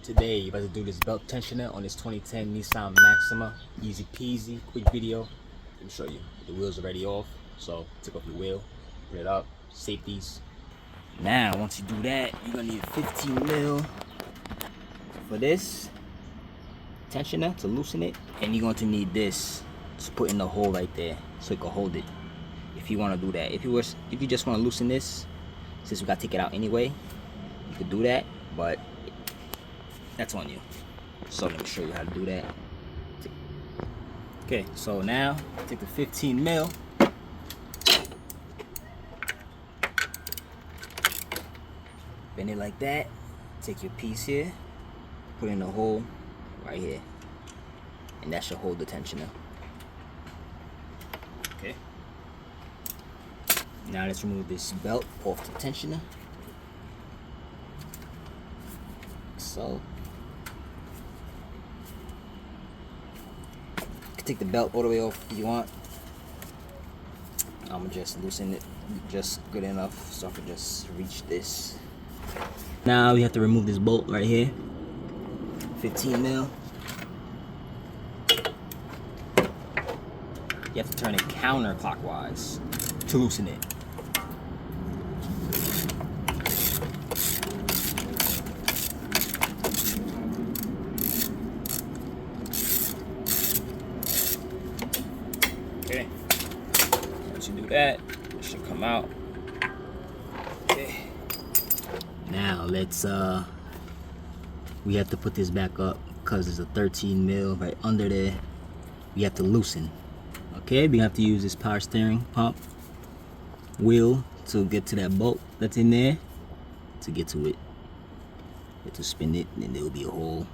Today, you're about to do this belt tensioner on this 2010 Nissan Maxima. Easy peasy, quick video. Let me show you. The wheels are already off, so take off your wheel, put it up, safeties. Now, once you do that, you're gonna need 15 mil for this tensioner to loosen it, and you're going to need this to put in the hole right there so you can hold it. If you want to do that, if you just want to loosen this, since we gotta take it out anyway, you could do that, but that's on you. So let me show you how to do that. Okay, so now take the 15 mil, bend it like that. Take your piece here, put in the hole right here, and that should hold the tensioner. Okay. Now let's remove this belt off the tensioner. So you can take the belt all the way off if you want. I'm gonna just loosen it just good enough so I can just reach this. Now we have to remove this bolt right here. 15 mil. You have to turn it counterclockwise to loosen it. Okay. Once you do that, it should come out. Okay. Now let's we have to put this back up because there's a 13 mil right under there. We have to loosen. Okay, we have to use this power steering pump wheel to get to that bolt that's in there. To get to it, you have to spin it, and then there will be a hole.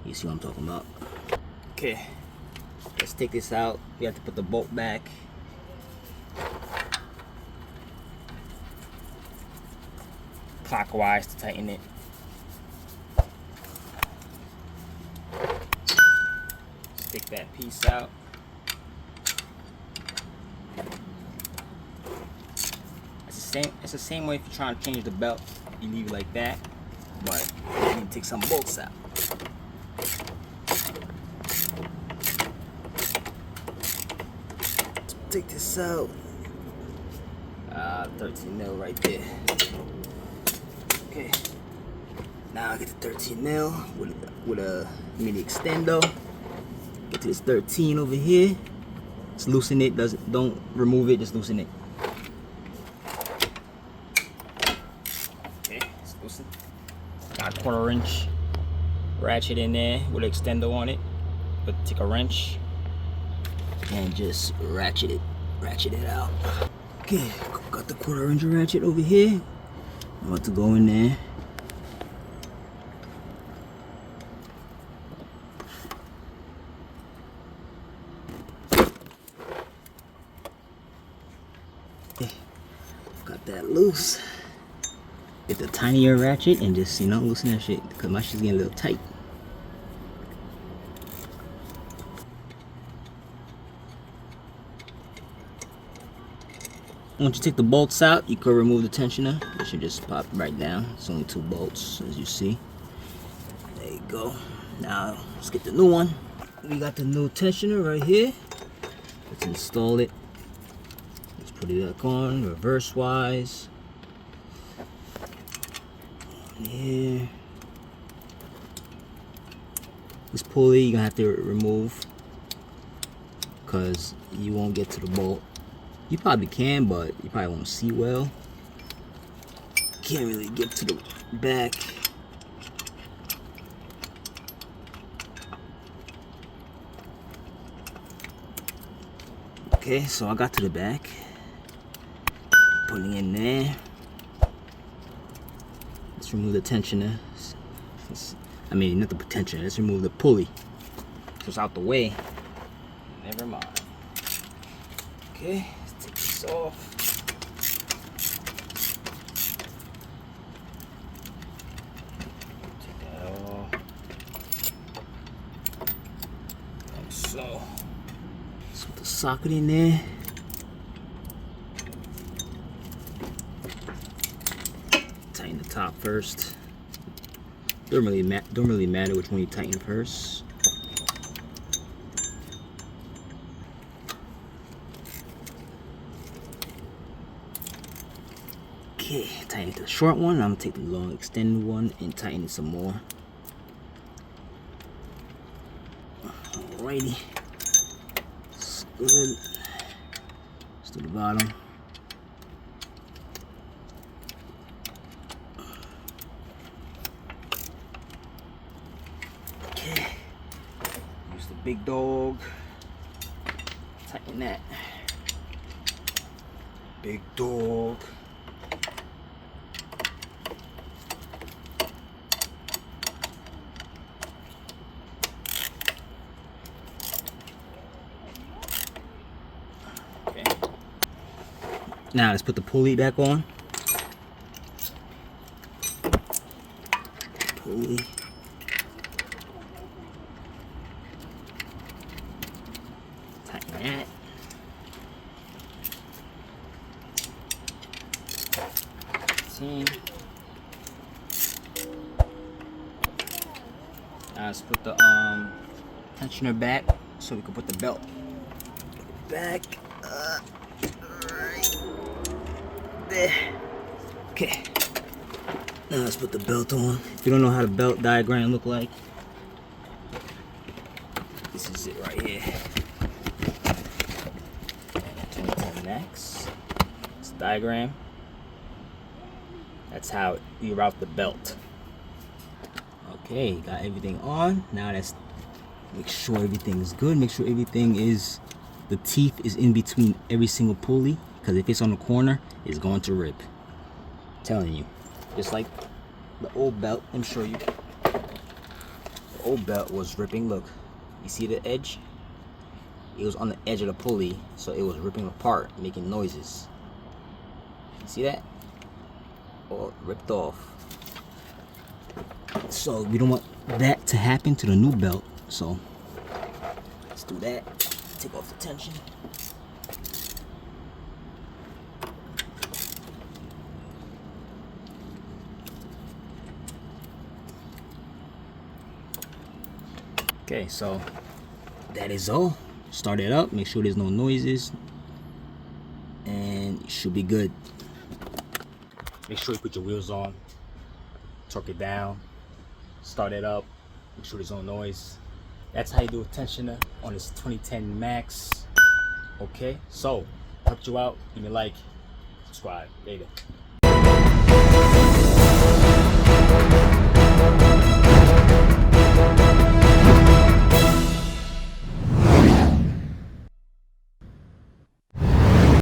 You see what I'm talking about? Okay, let's take this out. We have to put the bolt back. Clockwise to tighten it. Stick that piece out. It's the same way if you're trying to change the belt. You leave it like that, but you need to take some bolts out. Let's take this out. 13 mil right there. Okay. Now I get the 13 mil with a mini extendo. Get to this 13 over here. Just loosen it. Don't remove it. Just loosen it. Okay, it's loosen. Got a 1/4 inch ratchet in there with an extendo on it. But take a wrench and just ratchet it out. Okay, got the 1/4 inch ratchet over here. I'm about to go in there. Got that loose. Get the tinier ratchet and just, loosen that shit because my shit's getting a little tight. Once you take the bolts out, you can remove the tensioner. It should just pop right down. It's only 2 bolts, as you see. There you go. Now, let's get the new one. We got the new tensioner right here. Let's install it. Let's put it back on, reverse-wise. Here. This pulley you're gonna have to remove because you won't get to the bolt. You probably can, but you probably won't see well. Can't really get to the back. Okay, so I got to the back. Putting in there. Let's remove the tensioner. I mean, not the tensioner. Let's remove the pulley. So it's out the way. Never mind. Okay. Take this off. Take that off. Like so. Let's put the socket in there. Tighten the top first. Don't really matter which one you tighten first. Okay, tighten the short one. I'm gonna take the long extended one and tighten it some more. Alrighty, it's good. Let's do the bottom. Okay, use the big dog. Tighten that. Big dog. Now let's put the pulley back on. Pulley. Tighten that. Now let's put the tensioner back so we can put the belt back. There. Okay. Now let's put the belt on. If you don't know how the belt diagram look like, this is it right here. 2010 Max. It's the diagram. That's how you route the belt. Okay, got everything on. Now let's make sure everything is good. Make sure everything is, the teeth is in between every single pulley. Because if it's on the corner, it's going to rip. I'm telling you. Just like the old belt, let me show you. The old belt was ripping. Look, you see the edge? It was on the edge of the pulley, so it was ripping apart, making noises. You see that? Oh, it ripped off. So we don't want that to happen to the new belt. So let's do that. Take off the tension. Okay, so that is all. Start it up, make sure there's no noises, and it should be good. Make sure you put your wheels on, torque it down, start it up, make sure there's no noise. That's how you do a tensioner on this 2010 Max. Okay, so helped you out. Give me a like, subscribe. Later.